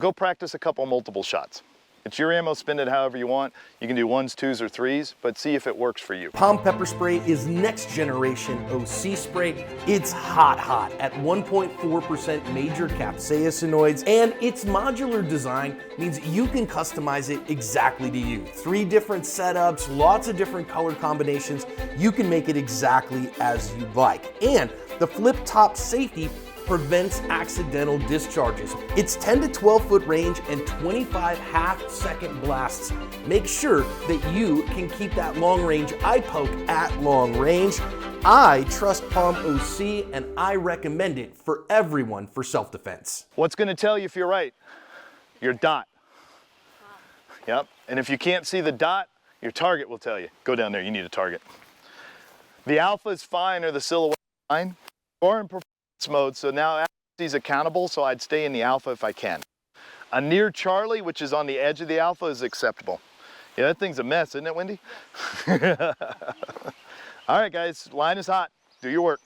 Go practice a couple multiple shots. It's your ammo, spend it however you want. You can do 1s, 2s, or 3s, but see if it works for you. Palm pepper spray is next generation OC spray. It's hot at 1.4% major capsaicinoids, and its modular design means you can customize it exactly to you. 3 different setups, lots of different color combinations. You can make it exactly as you like. And the flip top safety prevents accidental discharges. It's 10 to 12 foot range and 25 half-second blasts. Make sure that you can keep that long range eye poke at long range. I trust Palm OC and I recommend it for everyone for self-defense. What's gonna tell you if you're right? Your dot. Yep, and if you can't see the dot, your target will tell you. Go down there, you need a target. The alpha is fine or the silhouette is fine, or in performance mode, so now he's accountable, so I'd stay in the alpha if I can. A near Charlie, which is on the edge of the alpha, is acceptable. Yeah, that thing's a mess, isn't it, Wendy? Yeah. All right, guys, line is hot. Do your work.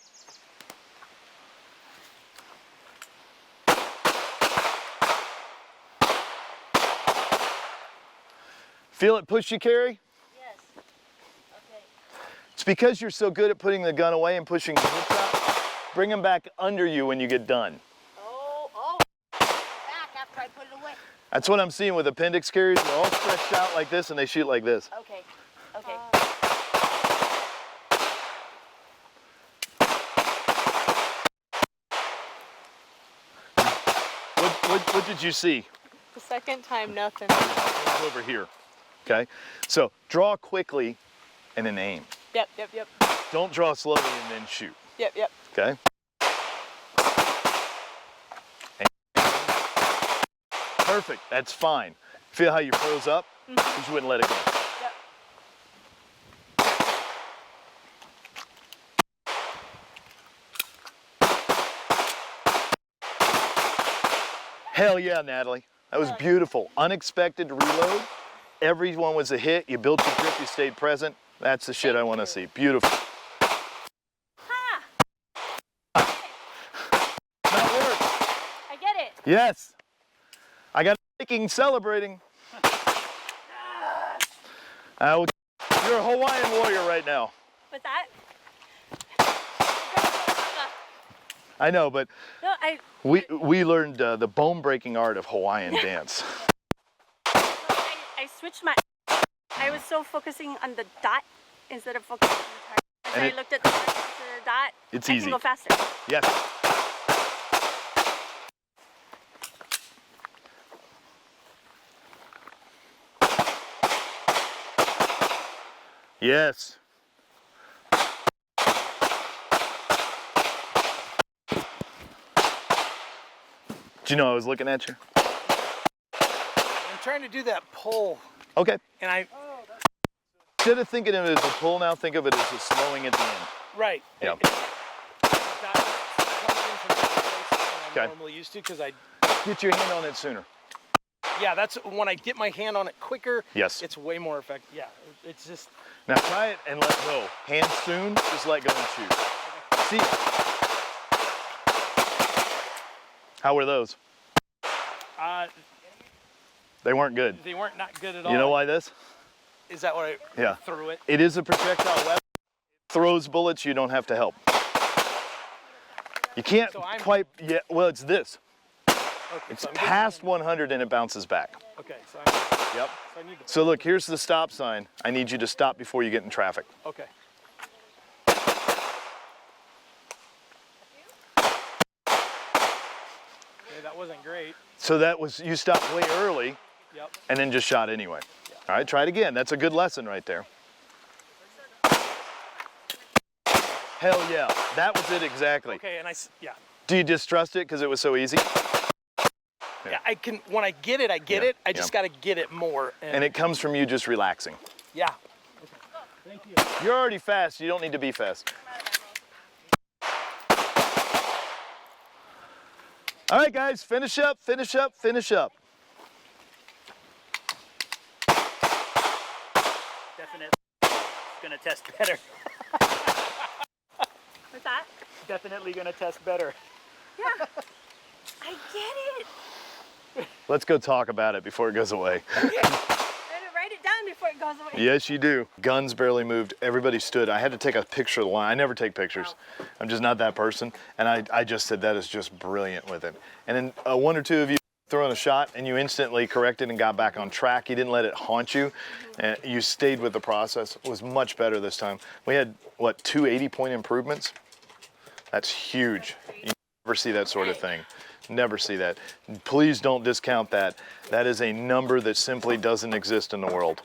Feel it push you, Carrie? Yes. Okay. It's because you're so good at putting the gun away and pushing the hips out. Bring them back under you when you get done. Oh, back after I put it away. That's what I'm seeing with appendix carriers. They're all stretched out like this and they shoot like this. Okay. Okay. What did you see? The second time, nothing. Over here. Okay? So draw quickly and then aim. Yep. Don't draw slowly and then shoot. Yep. Okay? Perfect, that's fine. Feel how you froze up? Because you wouldn't let it go. Hell yeah, Natalie. That was beautiful. Unexpected reload. Everyone was a hit. You built your grip, you stayed present. That's the shit I want to see. Beautiful. That worked. I get it. Yes. I got a celebrating. You're a Hawaiian warrior right now. What's that? I know, but No, we learned the bone-breaking art of Hawaiian dance. I switched my. I was so focusing on the dot instead of focusing on the target. As I looked at the dot. It's I easy. can go faster. Yes. Yes. Did you know I was looking at you? I'm trying to do that pull, Okay. and I. Instead of thinking of it as a pull now, think of it as a slowing at the end. Right. Yeah. I'm normally used to because I. Get your hand on it sooner. Yeah, that's when I get my hand on it quicker. Yes. It's way more effective. Yeah, it's just. Now try it and let go. Hands soon, just let go and shoot. See it. How were those? They weren't good. They weren't not good at all. You know why this? Is that why I threw it? It is a projectile weapon. It throws bullets, you don't have to help. You can't quite, well, it's this. Okay, It's so past 100 and it bounces back. Okay, so Yep. I need to. So look, here's the stop sign. I need you to stop before you get in traffic. Okay. Okay, that wasn't great. So that was, you stopped way early. Yep. And then just shot anyway. Yeah. All right, try it again. That's a good lesson right there. Hell yeah, that was it exactly. Okay, and yeah. Do you distrust it because it was so easy? Yeah, I can, when I get it, I get it. I just got to get it more. And it comes from you just relaxing. Yeah. Okay. Thank you. You're already fast, you don't need to be fast. All right, guys, finish up, finish up, finish up. Definitely gonna test better. What's that? Definitely gonna test better. Yeah. I get it. Let's go talk about it before it goes away. Better write it down before it goes away. Yes, you do. Guns barely moved. Everybody stood. I had to take a picture of the line. I never take pictures. I'm just not that person. And I just said that is just brilliant with it. And then one or two of you throwing a shot and you instantly corrected and got back on track. You didn't let it haunt you. And you stayed with the process. It was much better this time. We had, what, 2 80-point improvements? That's huge. You never see that sort of thing. Never see that. Please don't discount that. That is a number that simply doesn't exist in the world.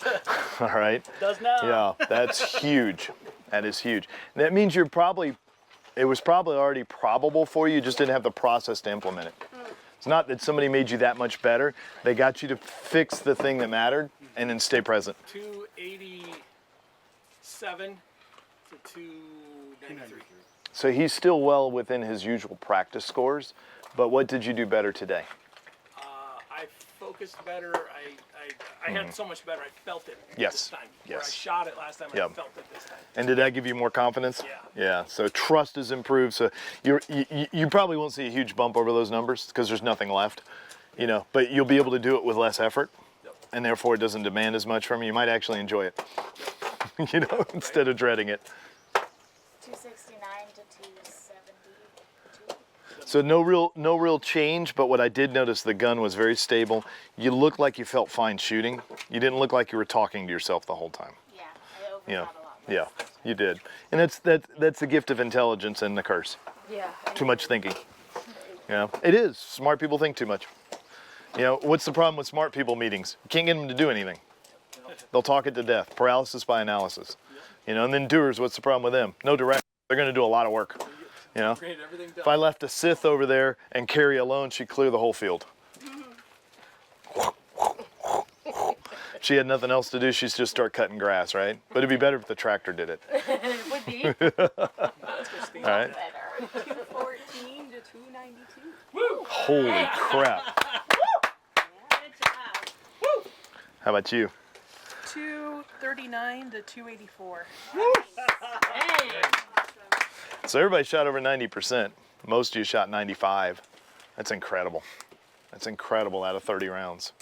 All right? Does now. Yeah, that's huge. That is huge. That means it was probably already probable for you, just didn't have the process to implement it. It's not that somebody made you that much better. They got you to fix the thing that mattered and then stay present. 287 to 293. So he's still well within his usual practice scores, but what did you do better today? I focused better. I had so much better. I felt it Yes. this time. Yes. Where I shot it last time, I Yep. felt it this time. And did that give you more confidence? Yeah. Yeah. So trust is improved. So you probably won't see a huge bump over those numbers because there's nothing left, but you'll be able to do it with less effort, and therefore it doesn't demand as much from you. You might actually enjoy it, instead of dreading it. 269 to 272. So no real change, but what I did notice, the gun was very stable. You looked like you felt fine shooting. You didn't look like you were talking to yourself the whole time. Yeah, I overthought Yeah. a lot. Yeah, you did. And that's the gift of intelligence and the curse. Yeah. Too much thinking. It is. Smart people think too much. What's the problem with smart people meetings? You can't get them to do anything. They'll talk it to death. Paralysis by analysis. And then doers, what's the problem with them? No direction. They're going to do a lot of work. Great, everything done. If I left a Sith over there and Carrie alone, she'd clear the whole field. She had nothing else to do, she'd just start cutting grass, right? But it'd be better if the tractor did it. It would be. All right? 214 to 292. Holy crap. Good job. How about you? 239 to 284. So everybody shot over 90%. Most of you shot 95. That's incredible. That's incredible out of 30 rounds,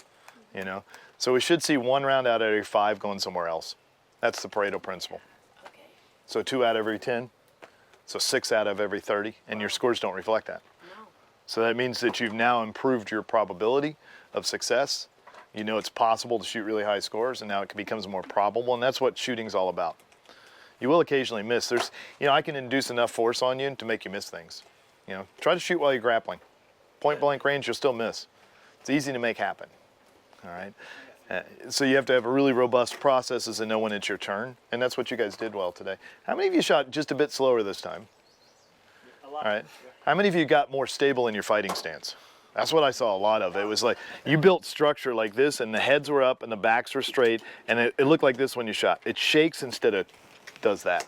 So we should see 1 round out of every 5 going somewhere else. That's the Pareto principle. Okay. So 2 out of every 10. So 6 out of every 30. And your scores don't reflect that. No. So that means that you've now improved your probability of success. You know it's possible to shoot really high scores, and now it becomes more probable, and that's what shooting's all about. You will occasionally miss. I can induce enough force on you to make you miss things. Try to shoot while you're grappling. Point blank range, you'll still miss. It's easy to make happen, all right? So you have to have a really robust processes and know when it's your turn, and that's what you guys did well today. How many of you shot just a bit slower this time? A lot. All right. How many of you got more stable in your fighting stance? That's what I saw a lot of. It was like you built structure like this, and the heads were up and the backs were straight, and it looked like this when you shot. It shakes instead of does that.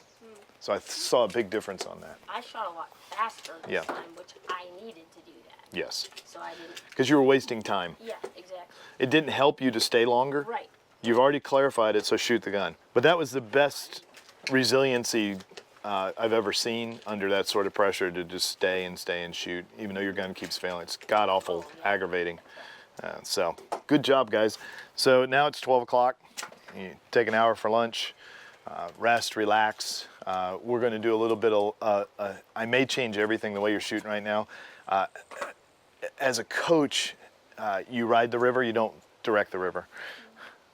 So I saw a big difference on that. I shot a lot faster this Yeah. time, which I needed to do that. Yes. So I didn't. Because you were wasting time. Yeah, exactly. It didn't help you to stay longer. Right. You've already clarified it, so shoot the gun. But that was the best resiliency I've ever seen under that sort of pressure, to just stay and shoot, even though your gun keeps failing. It's god-awful aggravating. So good job, guys. So now it's 12 o'clock. You take an hour for lunch, rest, relax. We're going to do a little bit of, I may change everything the way you're shooting right now. As a coach, you ride the river, you don't direct the river.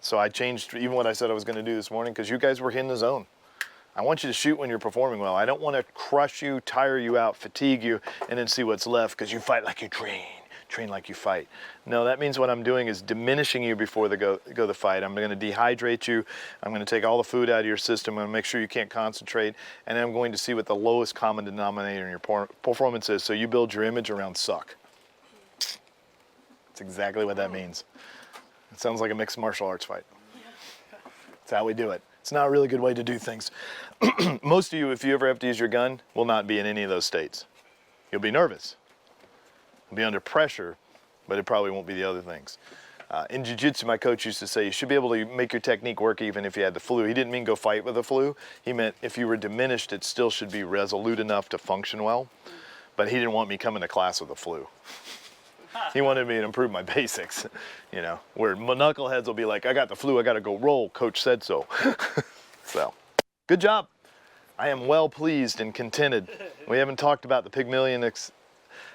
So I changed even what I said I was going to do this morning because you guys were in the zone. I want you to shoot when you're performing well. I don't want to crush you, tire you out, fatigue you, and then see what's left because you fight like you train like you fight. No, that means what I'm doing is diminishing you before go the fight. I'm going to dehydrate you. I'm going to take all the food out of your system. I'm going to make sure you can't concentrate, and I'm going to see what the lowest common denominator in your performance is, so you build your image around suck. That's exactly what that means. It sounds like a mixed martial arts fight. That's how we do it. It's not a really good way to do things. Most of you, if you ever have to use your gun, will not be in any of those states. You'll be nervous. You'll be under pressure, but it probably won't be the other things. In jiu-jitsu, my coach used to say you should be able to make your technique work even if you had the flu. He didn't mean go fight with the flu. He meant if you were diminished, it still should be resolute enough to function well. But he didn't want me coming to class with the flu. He wanted me to improve my basics, you know, where my knuckleheads will be like, I got the flu, I got to go roll. Coach said so. So, good job. I am well pleased and contented. We haven't talked about the Pygmalion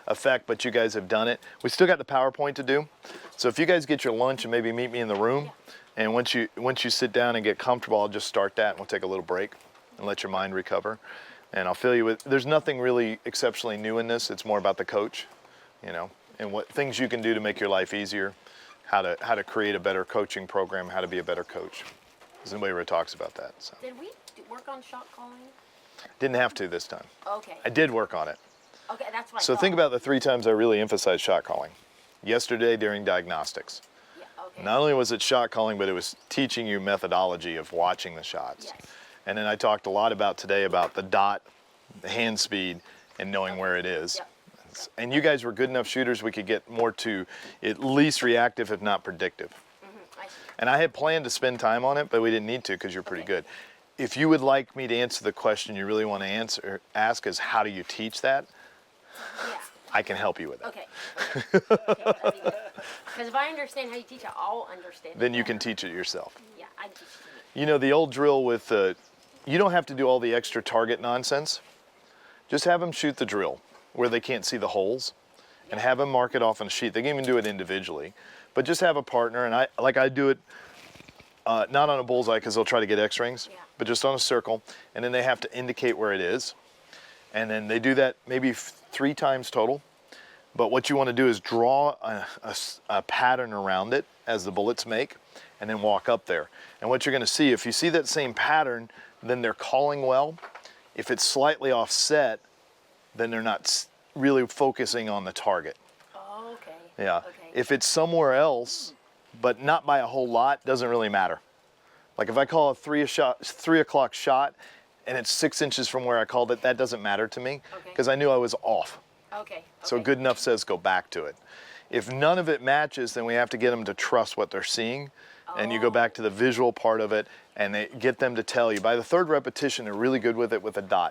effect, but you guys have done it. We still got the PowerPoint to do. So if you guys get your lunch and maybe meet me in the room, and once you sit down and get comfortable, I'll just start that and we'll take a little break and let your mind recover. And I'll fill you with, there's nothing really exceptionally new in this. It's more about the coach, you know, and what things you can do to make your life easier, how to create a better coaching program, how to be a better coach. There's nobody ever talks about that. So. Did we work on shot calling? Didn't have to this time. Okay. I did work on it. Okay, that's what I So thought. think about the 3 times I really emphasized shot calling. Yesterday during diagnostics. Yeah, okay. Not only was it shot calling, but it was teaching you methodology of watching the shots. Yes. And then I talked a lot about today about the dot, the hand speed, and knowing where it is. Yep. And you guys were good enough shooters, we could get more to at least reactive, if not predictive. I see. And I had planned to spend time on it, but we didn't need to because you're pretty good. If you would like me to answer the question you really want to ask is how do you teach that? Yeah. I can help you with that. Okay. Because if I understand how you teach it, I'll understand. Then it you can better. teach it yourself. Yeah, I can teach it. You know, the old drill with, you don't have to do all the extra target nonsense. Just have them shoot the drill where they can't see the holes and have them mark it off on a sheet. They can even do it individually, but just have a partner. And I do it not on a bullseye because they'll try to get X-rings, but just on a circle. And then they have to indicate where it is. And then they do that maybe 3 times total. But what you want to do is draw a pattern around it as the bullets make, and then walk up there. And what you're going to see, if you see that same pattern, then they're calling well. If it's slightly offset, then they're not really focusing on the target. Oh, okay. Yeah. Okay. If it's somewhere else, but not by a whole lot, doesn't really matter. Like if I call a 3 o'clock shot, and it's 6 inches from where I called it, that doesn't matter to me because I knew I was off. Okay. So good enough says go back to it. If none of it matches, then we have to get them to trust what they're seeing. And you go back to the visual part of it and they get them to tell you. By the 3rd repetition, they're really good with it with a dot.